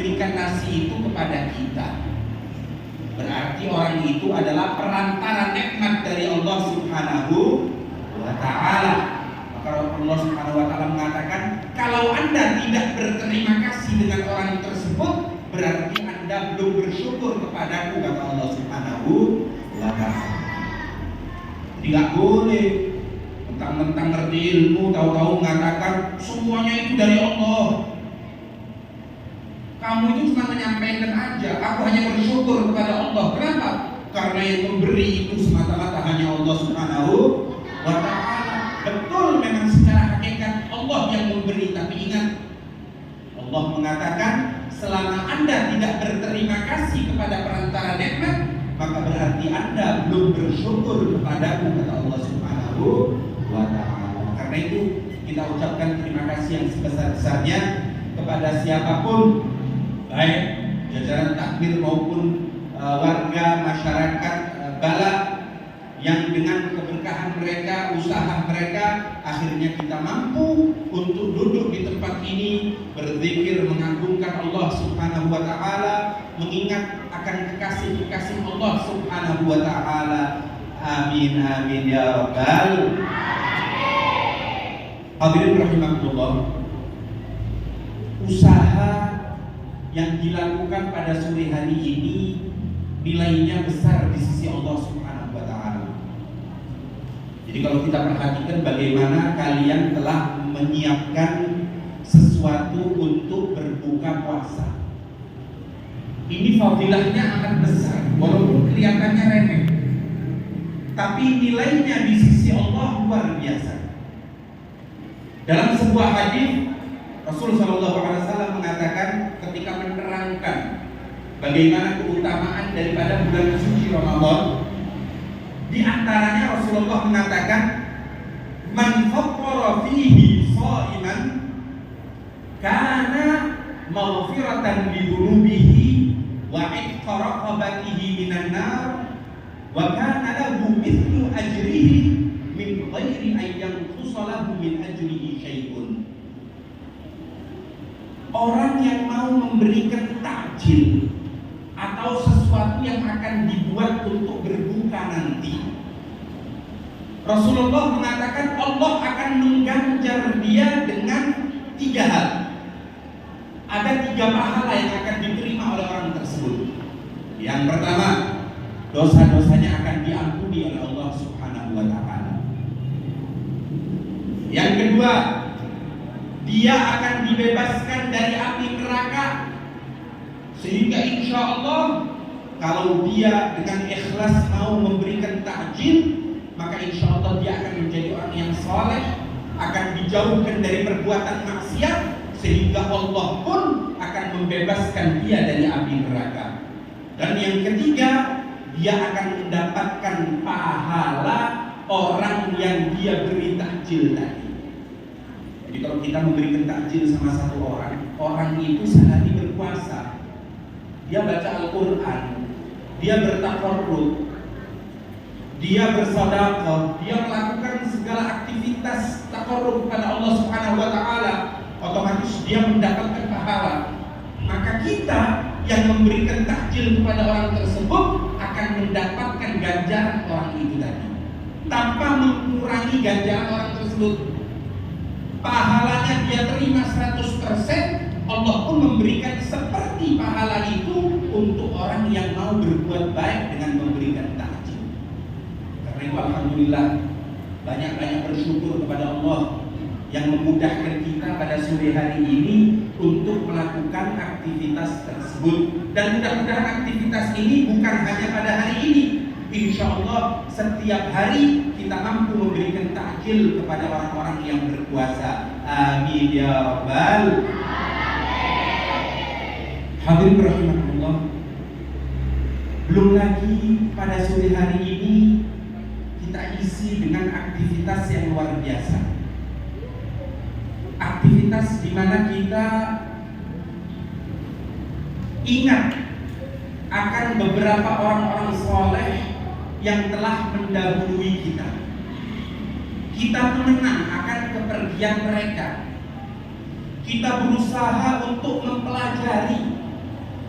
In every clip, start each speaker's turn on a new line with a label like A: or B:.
A: memberikan nasi itu kepada kita, berarti orang itu adalah perantara nikmat dari Allah Subhanahu wa Ta'ala. Maka Allah Subhanahu wa Ta'ala mengatakan, kalau Anda tidak berterima kasih dengan orang tersebut, berarti Anda belum bersyukur kepadaku, kata Allah Subhanahu wa Ta'ala. Jadi nggak boleh mentang-mentang ngerti ilmu, tahu-tahu mengatakan semuanya itu dari Allah. Kamu itu cuma menyampaikan aja, aku hanya bersyukur kepada Allah. Kenapa? Karena yang memberi itu semata-mata hanya Allah Subhanahu wa Ta'ala. Betul, memang secara hakikat Allah yang memberi, tapi ingat, Allah mengatakan selama Anda tidak berterima kasih kepada perantara nikmat, maka berarti Anda belum bersyukur kepadaku, kata Allah Subhanahu wa Ta'ala. Karena itu kita ucapkan terima kasih yang sebesar-besarnya kepada siapapun, baik jajaran takmir maupun warga masyarakat Bala, yang dengan keberkahan mereka, usaha mereka, akhirnya kita mampu untuk duduk di tempat ini berzikir, mengagungkan Allah Subhanahu wa Ta'ala, mengingat akan kekasih-kekasih Allah Subhanahu wa Ta'ala. Amin amin ya rabbal. Hadirin rahimakumullah, usaha yang dilakukan pada sore hari ini nilainya besar di sisi Allah Subhanahu wa Ta'ala. Jadi kalau kita perhatikan bagaimana kalian telah menyiapkan sesuatu untuk berbuka puasa, ini fadilahnya amat besar, walaupun kelihatannya remeh, tapi nilainya di sisi Allah luar biasa. Dalam sebuah hadis Rasulullah SAW mengatakan ketika menerangkan bagaimana keutamaan daripada bulan suci Ramadan, di antaranya Rasulullah mengatakan, man fattara fihi sha'iman kana maghfiratan li dhunubihi wa itqa raqabatihi minan nar wa kana lahu mithlu ajrihi min ghairi an yanqusa lahu min ajrihi syai'un. Orang yang mau memberikan takjil atau sesuatu yang akan dibuat untuk berbuka nanti, Rasulullah mengatakan Allah akan mengganjar dia dengan 3 hal. Ada 3 pahala yang akan diterima oleh orang tersebut. Yang pertama, dosa-dosanya akan diampuni oleh Allah Subhanahu wa Ta'ala. Yang kedua, dia akan dibebaskan dari api neraka, sehingga insya Allah kalau dia dengan ikhlas mau memberikan takjil, maka insya Allah dia akan menjadi orang yang saleh, akan dijauhkan dari perbuatan maksiat, sehingga Allah pun akan membebaskan dia dari api neraka. Dan yang ketiga, dia akan mendapatkan pahala orang yang dia beri takjil tadi. Jadi kalau kita memberikan takjil sama satu orang, orang itu sehari berpuasa, dia baca Al-Quran, dia bertakarrub, dia bersedekah, dia melakukan segala aktivitas takarrub kepada Allah Subhanahu wa Ta'ala, otomatis dia mendapatkan pahala. Maka kita yang memberikan takjil kepada orang tersebut akan mendapatkan ganjaran orang itu tadi, tanpa mengurangi ganjaran orang tersebut. Pahalanya dia terima 100%, Allah pun memberikan seperti pahala itu untuk orang yang mau berbuat baik dengan memberikan takjil. Karena itu alhamdulillah, banyak-banyak bersyukur kepada Allah yang memudahkan kita pada sore hari ini untuk melakukan aktivitas tersebut. Dan mudah-mudahan aktivitas ini bukan hanya pada hari ini, insya Allah setiap hari kita mampu memberikan takjil kepada orang-orang yang berpuasa. Amin ya rabbal. Hadirin rahimakumullah, belum lagi pada sore hari ini kita isi dengan aktivitas yang luar biasa. Aktivitas di mana kita ingat akan beberapa orang-orang soleh yang telah mendahului kita. Kita mengenang akan kepergian mereka. Kita berusaha untuk mempelajari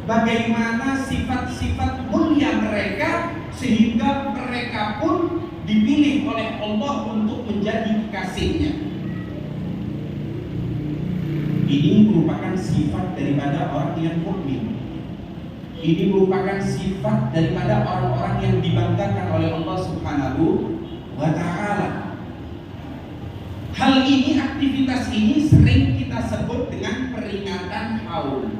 A: bagaimana sifat-sifat mulia mereka sehingga mereka pun dipilih oleh Allah untuk menjadi kekasihnya. Ini merupakan sifat daripada orang yang mukmin. Ini merupakan sifat daripada orang-orang yang dibanggakan oleh Allah Subhanahu wa ta'ala. Hal ini, aktivitas ini sering kita sebut dengan peringatan haul.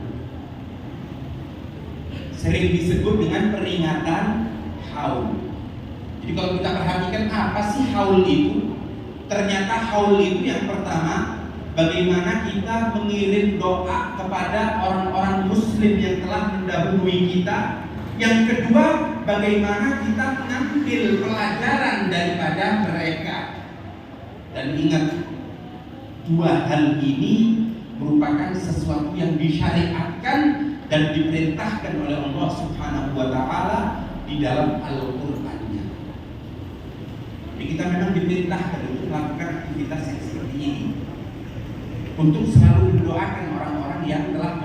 A: Sering disebut dengan peringatan haul. Jadi kalau kita perhatikan apa sih haul itu? Ternyata haul itu yang pertama, bagaimana kita mengirim doa kepada orang-orang muslim yang telah mendahului kita. Yang kedua, bagaimana kita mengambil pelajaran daripada mereka. Dan ingat, dua hal ini merupakan sesuatu yang disyariatkan dan diperintahkan oleh Allah Subhanahu wa ta'ala di dalam Al-Qur'annya. Jadi kita memang diperintahkan untuk melakukan aktivitas yang seperti ini, untuk selalu mendoakan orang-orang yang telah.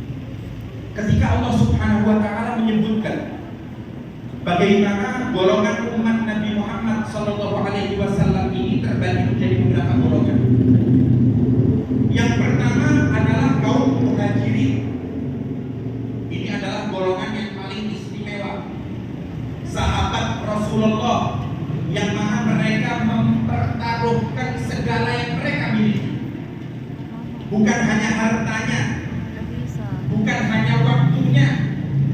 A: Ketika Allah Subhanahu wa ta'ala menyebutkan bagaimana golongan umat Nabi Muhammad SAW ini terbagi menjadi beberapa golongan. Yang pertama adalah kaum muhajirin. Ini adalah golongan yang paling istimewa, sahabat Rasulullah, yang mana mereka mempertaruhkan segala yang mereka miliki. Bukan hanya hartanya, bukan hanya waktunya,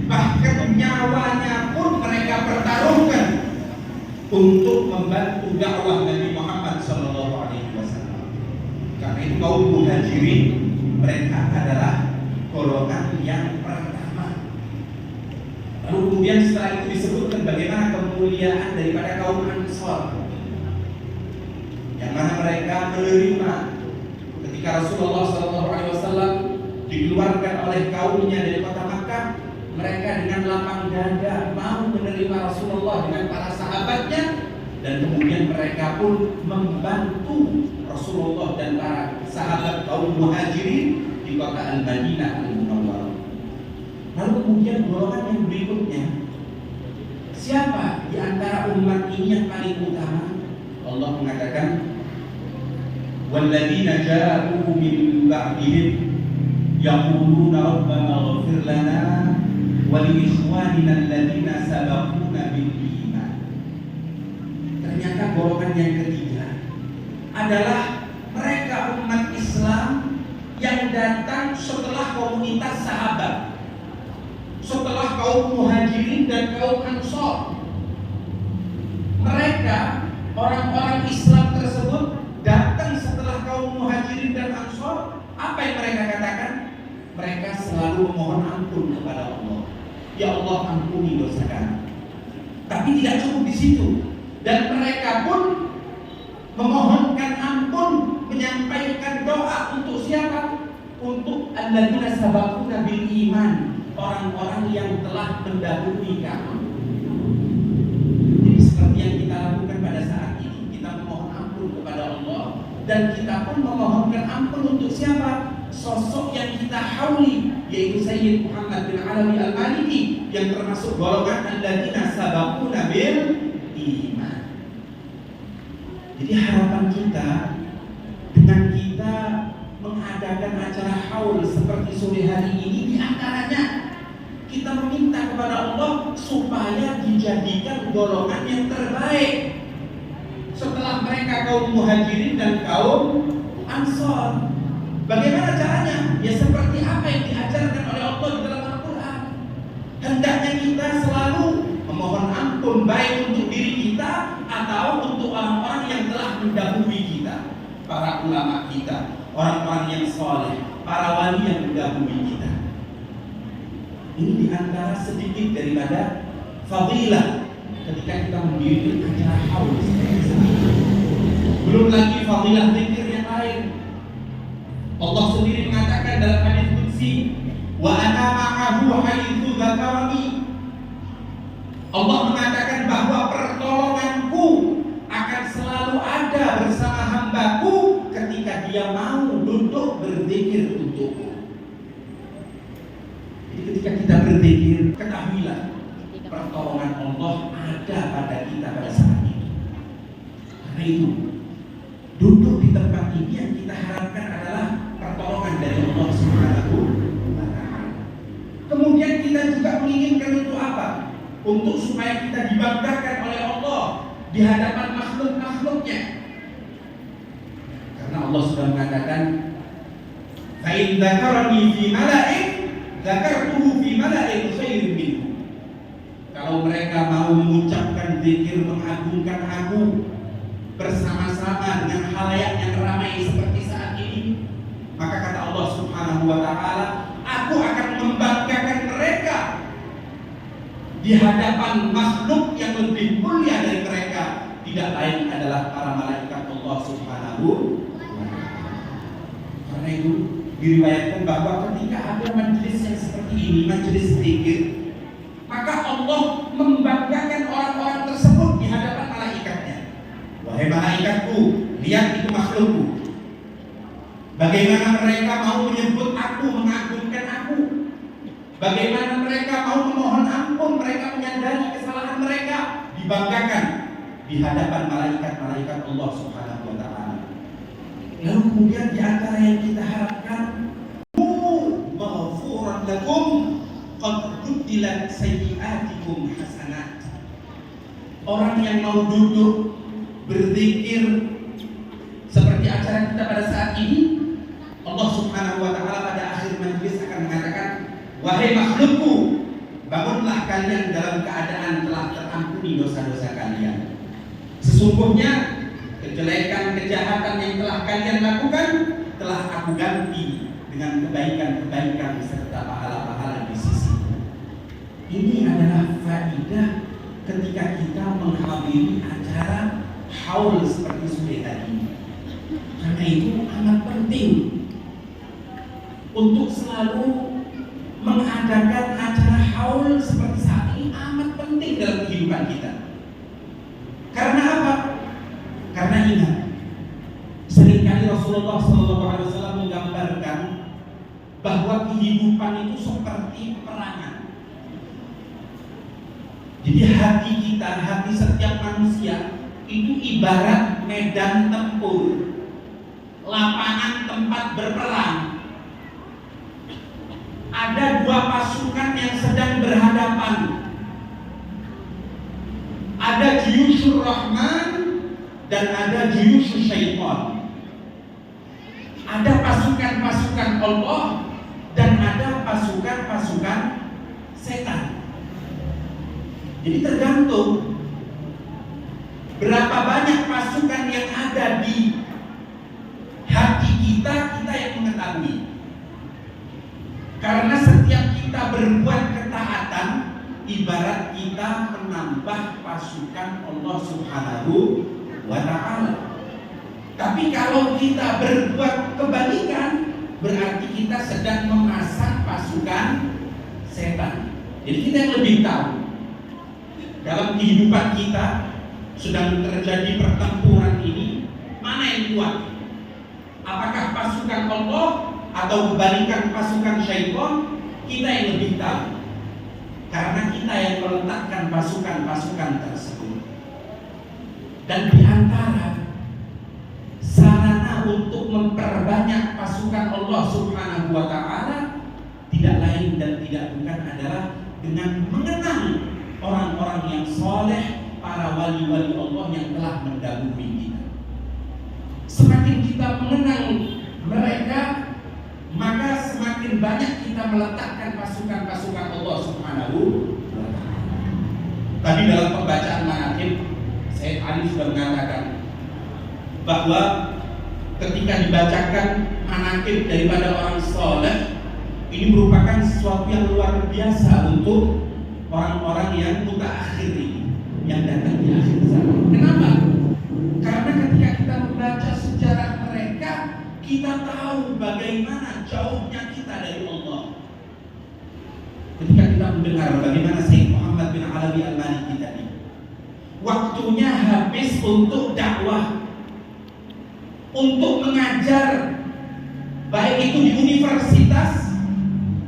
A: bahkan nyawanya pun mereka pertaruhkan untuk membantu dakwah Nabi Muhammad SAW. Karena itu kaum muhajirin, mereka adalah golongan yang pertama. Lalu kemudian setelah itu disebutkan bagaimana kemuliaan daripada kaum Ansor, yang mana mereka menerima ketika Rasulullah SAW dikeluarkan oleh kaumnya dari kota Makkah. Mereka dengan lapang dada mau menerima Rasulullah dengan para sahabatnya, dan kemudian mereka pun membantu Rasulullah dan para sahabat kaum muhajirin di kota Al-Madinah Al-Munawwarah. Lalu kemudian golongan yang berikutnya, siapa di antara umat ini yang paling utama? Allah mengatakan, walladzina ja'u min ba'dihim yaquluna rabbana ighfir lana wa li ikhwanina alladzina sabaquna bil iman. Ternyata golongan yang ketiga adalah mereka umat Islam yang datang setelah komunitas sahabat, setelah kaum muhajirin dan kaum ansor. Mereka, orang-orang Islam tersebut, datang setelah kaum muhajirin dan ansor. Apa yang mereka katakan? Mereka selalu memohon ampun kepada Allah. Ya Allah, ampuni dosa kami. Tapi tidak cukup di situ. Dan mereka pun memohonkan ampun, menyampaikan doa untuk siapa? Untuk alladzina sabaquna bil iman, orang-orang yang telah mendahului kami. Jadi seperti yang kita lakukan pada saat ini, kita memohon ampun kepada Allah, dan kita pun memohonkan ampun untuk siapa? Sosok yang kita hauli, yaitu Sayyid Muhammad bin Alawi Al-Maliki, yang termasuk golongan alladzina sabaquna bil iman. Jadi harapan kita dengan kita mengadakan acara haul seperti sore hari ini, di antaranya kita meminta kepada Allah supaya dijadikan golongan yang terbaik setelah mereka kaum muhajirin dan kaum ansor. Bagaimana caranya? Ya seperti apa yang diajarkan oleh Allah di dalam Al-Quran. Hendaknya kita selalu memohon ampun, baik untuk diri kita atau untuk orang-orang yang telah mendahului kita, para ulama kita, orang-orang yang soleh, para wali yang mendahului kita. Ini diantara sedikit daripada fadilah ketika kita mendirikan acara haul seperti ini. Belum lagi fadilah zikir yang lain. Allah sendiri mengatakan dalam hadis qudsi, wa ana ma'ahu haitsu dzakarani. Allah mengatakan bahwa pertolonganku akan selalu ada bersama hambaku ketika dia mau duduk berzikir untukku. Jadi ketika kita berzikir, ketahuilah pertolongan Allah ada pada kita pada saat itu. Karena itu, duduk di tempat ini yang kita harapkan adalah pertolongan dari Allah Subhanahu wa Ta'ala. Kemudian kita juga menginginkan untuk apa? Untuk supaya kita dibanggakan oleh Allah di hadapan makhluk-makhluknya. Karena Allah sudah mengatakan, "Fa in dzakarani fi mala'in, dzakartuhu fi mala'in khairin minhu." Kalau mereka mau mengucapkan zikir mengagungkan aku bersama-sama dengan khalayak yang ramai seperti saat ini, maka kata Allah Subhanahu wa Ta'ala, aku akan membanggakan mereka di hadapan makhluk yang lebih mulia dari mereka, tidak lain adalah para malaikat Allah Subhanahu wa Ta'ala. Karena itu diriwayatkan bahwa ketika ada majelis yang seperti ini, majelis zikir, maka Allah membanggakan orang-orang tersebut di hadapan malaikatnya. Wahai malaikatku, lihat itu makhlukku. Bagaimana mereka mau menyebut aku, mengagungkan aku. Bagaimana mereka mau memohon ampun, mereka menyadari kesalahan mereka, dibanggakan di hadapan malaikat-malaikat Allah Subhanahu wa Ta'ala. Lalu kemudian di antara yang kita harapkan, maghfuran lakum qad buddilat sayyi'atikum hasanat. Orang yang mau duduk berzikir seperti acara kita pada saat ini, Allah Subhanahu wa Ta'ala pada akhir majlis akan mengatakan, wahai makhlukku, bangunlah kalian dalam keadaan telah terampuni dosa-dosa kalian. Sesungguhnya kejelekan, kejahatan yang telah kalian lakukan telah aku ganti dengan kebaikan-kebaikan serta pahala-pahala di sisi. Ini adalah faidah ketika kita menghadiri acara haul seperti sore tadi. Karena itu amat penting untuk selalu mengadakan acara haul seperti saat ini, amat penting dalam kehidupan kita. Karena apa? Karena ingat, seringkali Rasulullah SAW menggambarkan bahwa kehidupan itu seperti peperangan. Jadi hati kita, hati setiap manusia itu ibarat medan tempur, lapangan tempat berperang. Ada dua pasukan yang sedang berhadapan. Ada juyushur Rahman dan ada juyushur Syaitan. Ada pasukan-pasukan Allah dan ada pasukan-pasukan setan. Jadi tergantung berapa banyak pasukan yang ada di hati kita, kita yang mengetahui. Karena setiap kita berbuat ketaatan, ibarat kita menambah pasukan Allah Subhanahu wa Ta'ala. Tapi kalau kita berbuat kebalikan, berarti kita sedang memasang pasukan setan. Jadi kita yang lebih tahu dalam kehidupan kita sedang terjadi pertempuran ini, mana yang kuat? Apakah pasukan Allah atau kebalikan pasukan syaitan? Kita yang lebih tahu, karena kita yang meletakkan pasukan-pasukan tersebut. Dan di antara sarana untuk memperbanyak pasukan Allah Subhanahu wa Ta'ala tidak lain dan tidak bukan adalah dengan mengenang orang-orang yang soleh, para wali-wali Allah yang telah mendahului kita. Semakin kita mengenang mereka, maka semakin banyak kita meletakkan pasukan-pasukan Allah Subhanahu wa Ta'ala. Tadi dalam pembacaan manaqib, Sayyid Ali sudah mengatakan bahwa ketika dibacakan manaqib daripada orang soleh, ini merupakan sesuatu yang luar biasa untuk orang-orang yang mutaakhir ini, yang datang di akhir zaman. Kenapa? Karena ketika kita membaca sejarah mereka, kita tahu bagaimana jauhnya kita dari Allah. Ketika kita mendengar bagaimana Sayyid Muhammad bin Alawi Al-Maliki tadi, waktunya habis untuk dakwah, untuk mengajar, baik itu di universitas,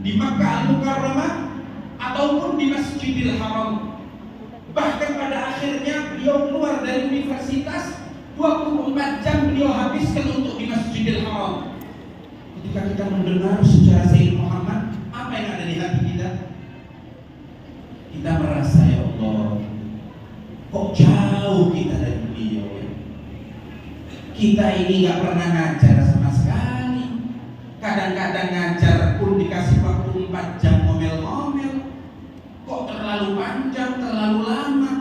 A: di Makkah Al-Mukarramah ataupun di Masjidil Haram. Bahkan pada akhirnya beliau keluar dari universitas, 24 jam beliau habiskan untuk di Masjidil Haram. Ketika kita mendengar sejarah Sayyid Muhammad, apa yang ada di hati kita? Kita merasa, ya Allah, kok jauh kita dari beliau ya? Kita ini gak pernah ngajar sama sekali. Kadang-kadang ngajar pun dikasih waktu 4 jam ngomel-ngomel. Kok terlalu panjang, terlalu lama.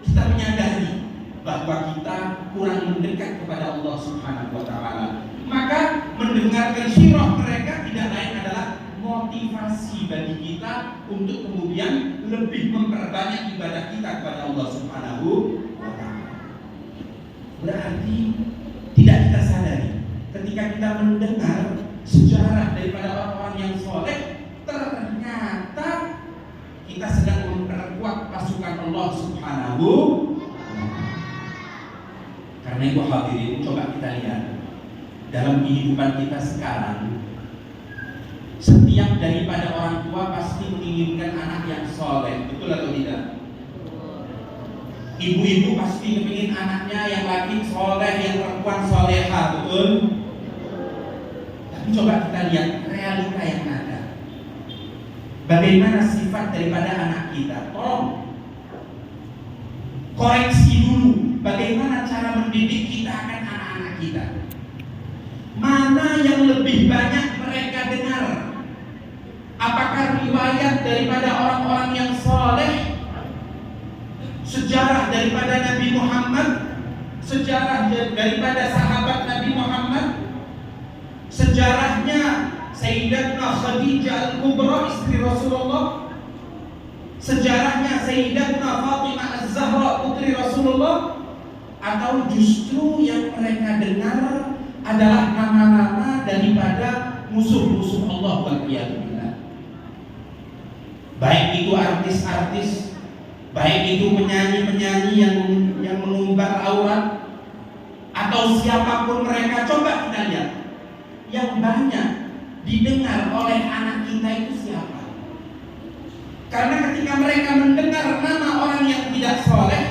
A: Kita menyadari bahwa kita kurang mendekat kepada Allah Subhanahu wa ta'ala. Maka mendengarkan sirah mereka tidak lain adalah motivasi bagi kita untuk kemudian lebih memperbanyak ibadah kita kepada Allah Subhanahu wa ta'ala. Berarti tidak kita sadari ketika kita mendengar sejarah daripada orang-orang yang soleh, ternyata kita sedang memperkuat pasukan Allah Subhanahu wa ta'ala. Karena itu hadirin, coba kita lihat dalam kehidupan kita sekarang, setiap daripada orang tua pasti menginginkan anak yang soleh, betul atau tidak? Ibu-ibu pasti ingin anaknya yang laki soleh, yang perempuan soleha, betul? Tapi coba kita lihat realita yang ada. Bagaimana sifat daripada anak kita? Tolong koreksi dulu bagaimana cara mendidik kita akan anak-anak kita. Mana yang lebih banyak mereka dengar? Apakah riwayat daripada orang-orang yang soleh, sejarah daripada Nabi Muhammad, sejarah daripada sahabat Nabi Muhammad, sejarahnya Sayyidatuna Khadijah Al-Kubra istri Rasulullah, sejarahnya Sayyidatuna Fatimah Az-Zahra putri Rasulullah, atau justru yang mereka dengar adalah nama-nama daripada musuh-musuh Allah waliyadzubillah. Baik itu artis-artis, baik itu penyanyi-penyanyi yang mengumbar aurat, atau siapapun mereka. Coba kita lihat yang banyak didengar oleh anak kita itu siapa? Karena ketika mereka mendengar nama orang yang tidak soleh,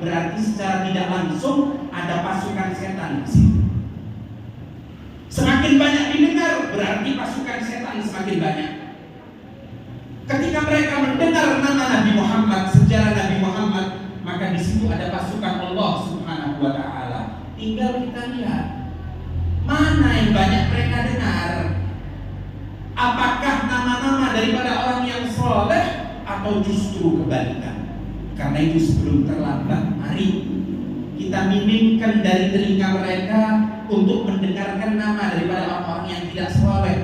A: berarti secara tidak langsung ada pasukan setan di situ. Semakin banyak didengar, berarti pasukan setan semakin banyak. Ketika mereka mendengar nama Nabi Muhammad, sejarah Nabi Muhammad, maka di situ ada pasukan Allah Subhanahu wa ta'ala. Tinggal kita lihat mana yang banyak mereka dengar. Apakah nama-nama daripada orang yang soleh atau justru kebalikan? Karena itu sebelum terlambat, mari kita mimingkan dari telinga mereka untuk mendengarkan nama daripada orang-orang yang tidak soleh.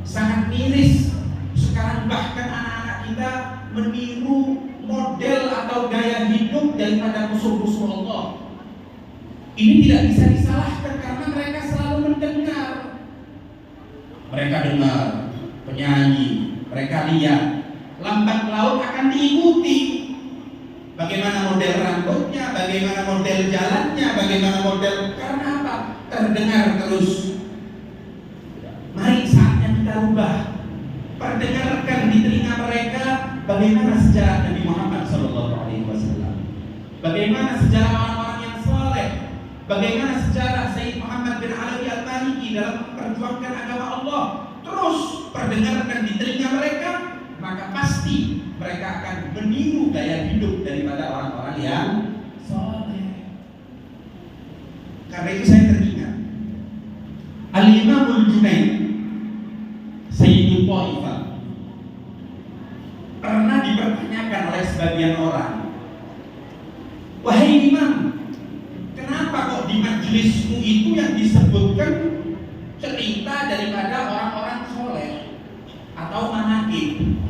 A: Sangat miris sekarang bahkan anak-anak kita meniru model atau gaya hidup daripada musuh-musuh Allah. Ini tidak bisa disalahkan karena mereka selalu mendengar. Mereka dengar penyanyi, mereka lihat lambat laun akan diikuti. Bagaimana model rambutnya, bagaimana model jalannya, bagaimana model, karena apa? Terdengar terus. Mari saatnya kita ubah. Perdengarkan di telinga mereka bagaimana sejarah Nabi Muhammad SAW, bagaimana sejarah orang-orang yang soleh, bagaimana sejarah Sayyid Muhammad bin Alawi Al-Maliki dalam memperjuangkan agama Allah. Terus perdengarkan di telinga mereka, maka pasti mereka akan meniru gaya hidup daripada orang-orang yang soleh. Karena itu saya teringat Al-Imamul Junaid Sayyidul Taifah pernah dipertanyakan oleh sebagian orang, wahai imam, kenapa kok di majelismu itu yang disebutkan cerita daripada orang-orang soleh atau manaqib?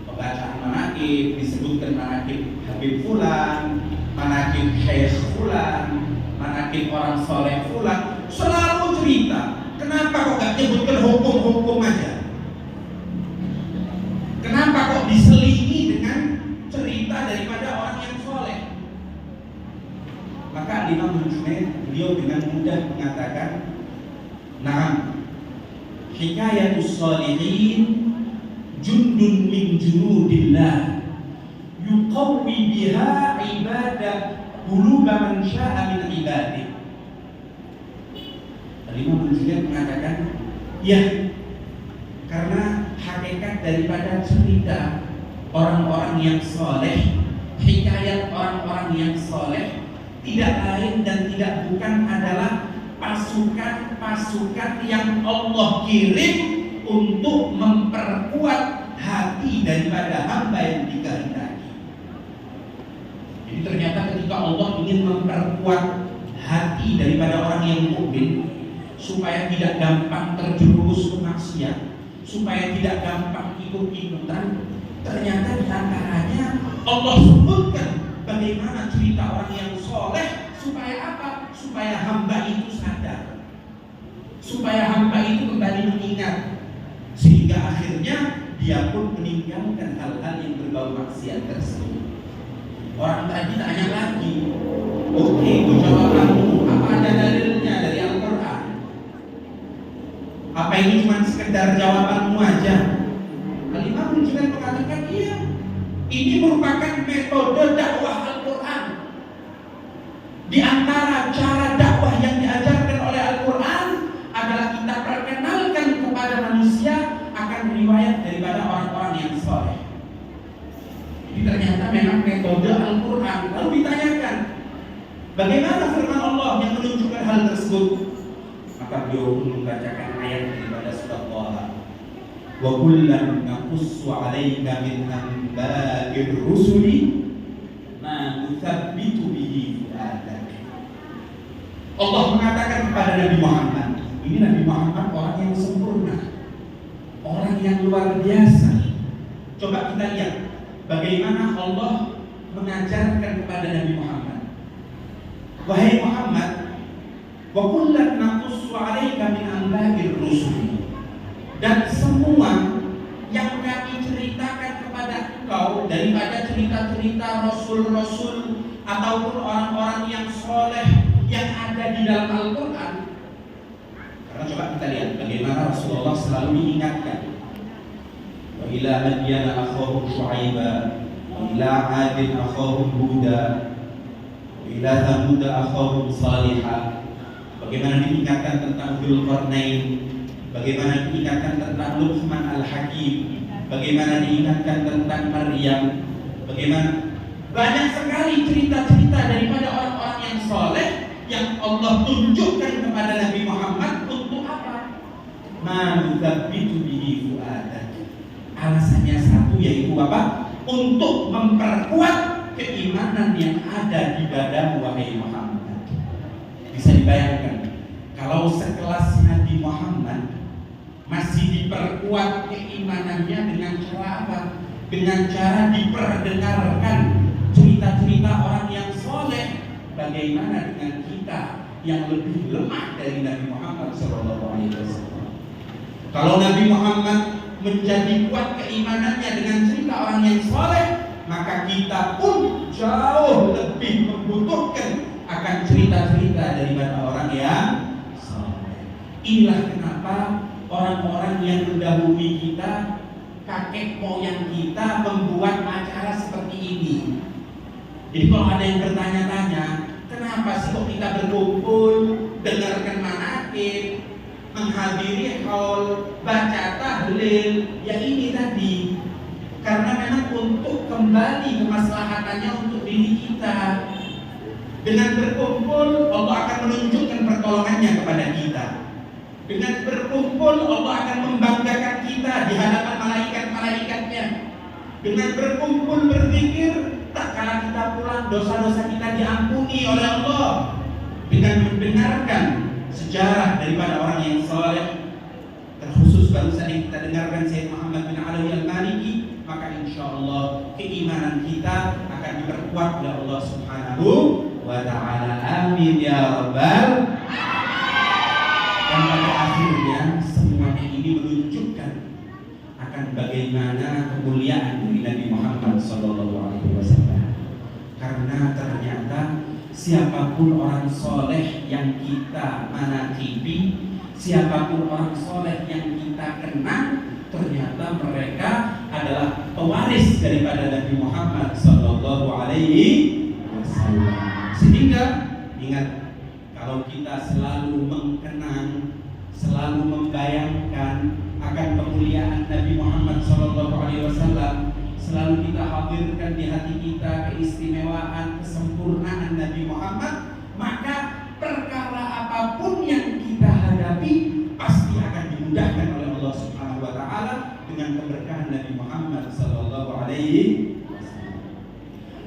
A: Pembacaan manaqib disebutkan manaqib Habib Fulan, manaqib Syekh Fulan, manaqib orang soleh Fulan, selalu cerita. Kenapa kok gak nyebutkan hukum-hukum aja? Kenapa kok diselingi dengan cerita daripada orang yang soleh? Maka Imam Junaid beliau dengan mudah mengatakan, nah, hikayatus shalihin jundun min junudillah yuqawwi biha ibadah quluba man syaa min ibadih. Al-Imam Al-Junaid mengatakan, ya, karena hakikat daripada cerita orang-orang yang soleh, hikayat orang-orang yang soleh tidak lain dan tidak bukan adalah pasukan-pasukan yang Allah kirim untuk memperkuat hati daripada hamba yang dikehendaki. Jadi ternyata ketika Allah ingin memperkuat hati daripada orang yang mukmin supaya tidak gampang terjerumus ke maksiat, supaya tidak gampang ikut-ikutan, ternyata di antaranya Allah sebutkan bagaimana cerita orang yang soleh supaya apa? Supaya hamba itu sadar, supaya hamba itu kembali mengingat, sehingga akhirnya dia pun meninggalkan hal-hal yang berbau maksiat tersebut. Orang tadi tanya lagi, oke, itu jawabanmu, apa ada dalilnya dari Al-Quran? Apa ini cuma sekedar jawabanmu aja? Al-Imam Al-Junaid mengatakan, iya, ini merupakan metode dakwah Al-Quran. Di antara cara dakwah yang diajarkan oleh Al-Quran adalah kita perkenalkan kepada manusia akan riwayat daripada orang-orang yang soleh. Jadi ternyata memang metode Al-Quran. Lalu ditanyakan, bagaimana firman Allah yang menunjukkan hal tersebut? Maka beliau pun membacakan ayat daripada surah Taha. Wa kullan naqussu 'alaika min anba'ir rusuli ma nuthabbitu bihi fu'adak. Allah mengatakan kepada Nabi Muhammad, ini Nabi Muhammad orang yang sempurna, orang yang luar biasa. Coba kita lihat bagaimana Allah mengajarkan kepada Nabi Muhammad. Wahai Muhammad, wa kullan naqussu 'alaika min anba'ir rusuli. Dan semua yang kami ceritakan kepada engkau daripada cerita-cerita rasul-rasul ataupun orang-orang yang soleh yang ada di dalam Al-Quran. Karena coba kita lihat bagaimana Rasulullah selalu diingatkan. Wa ila Madyana akhahum Syu'aiba, wa ila 'Adin akhahum Huda, wa ila Thamud akhahum Salihah. Bagaimana diingatkan tentang Dzulqarnain, bagaimana diingatkan tentang Luqman Al-Hakim, bagaimana diingatkan tentang Maryam, bagaimana banyak sekali cerita-cerita daripada orang-orang yang soleh yang Allah tunjukkan kepada Nabi Muhammad untuk apa? Ma nuthabbitu bihi fu'adak. Alasannya satu, yaitu apa? Untuk memperkuat keimanan yang ada di dadamu wahai Muhammad. Bisa dibayangkan kalau sekelas Nabi Muhammad masih diperkuat keimanannya dengan cara apa? Dengan cara diperdengarkan cerita-cerita orang yang soleh. Bagaimana dengan kita yang lebih lemah dari Nabi Muhammad SAW? Kalau Nabi Muhammad menjadi kuat keimanannya dengan cerita orang yang soleh, maka kita pun jauh lebih membutuhkan akan cerita-cerita daripada orang yang soleh. Inilah kenapa orang-orang yang mendahului kita, kakek moyang kita, membuat acara seperti ini. Jadi kalau ada yang bertanya-tanya, kenapa sih kok kita berkumpul, dengarkan manaqib, menghadiri haul, baca tahlil, ya ini tadi. Karena memang untuk kembali kemaslahatannya untuk diri kita. Dengan berkumpul, Allah akan menunjukkan pertolongannya kepada kita. Dengan berkumpul, Allah akan membanggakan kita di hadapan malaikat-malaikatnya. Dengan berkumpul berzikir, tak kala kita pulang dosa-dosa kita diampuni oleh Allah. Dengan mendengarkan sejarah daripada orang yang saleh, terkhusus barusan yang kita dengarkan Sayyid Muhammad bin Alawi Al-Maliki, maka insya Allah keimanan kita akan diperkuat oleh Allah Subhanahu wa ta'ala. Amin ya rabbal. Dan pada akhirnya semuanya ini menunjukkan akan bagaimana kemuliaan dari Nabi Muhammad SAW. Karena ternyata siapapun orang soleh yang kita manaqibi, Siapapun orang soleh yang kita kenal, ternyata mereka adalah pewaris daripada Nabi Muhammad Sallallahu Alaihi Wasallam. Sehingga ingat, kalau kita selalu mengenang, selalu membayangkan akan kemuliaan Nabi Muhammad Sallallahu Alaihi Wasallam, selalu kita hadirkan di hati kita keistimewaan, kesempurnaan Nabi Muhammad, maka perkara apapun yang kita hadapi pasti akan dimudahkan oleh Allah Subhanahu wa taala dengan keberkahan Nabi Muhammad sallallahu alaihi wasallam.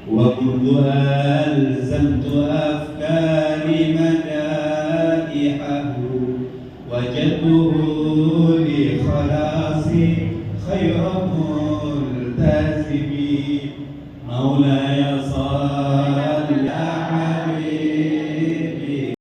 A: Wa qul alzamtu afkari madaihahu wajadtuhu li khalasi khairamul tazimi maulaya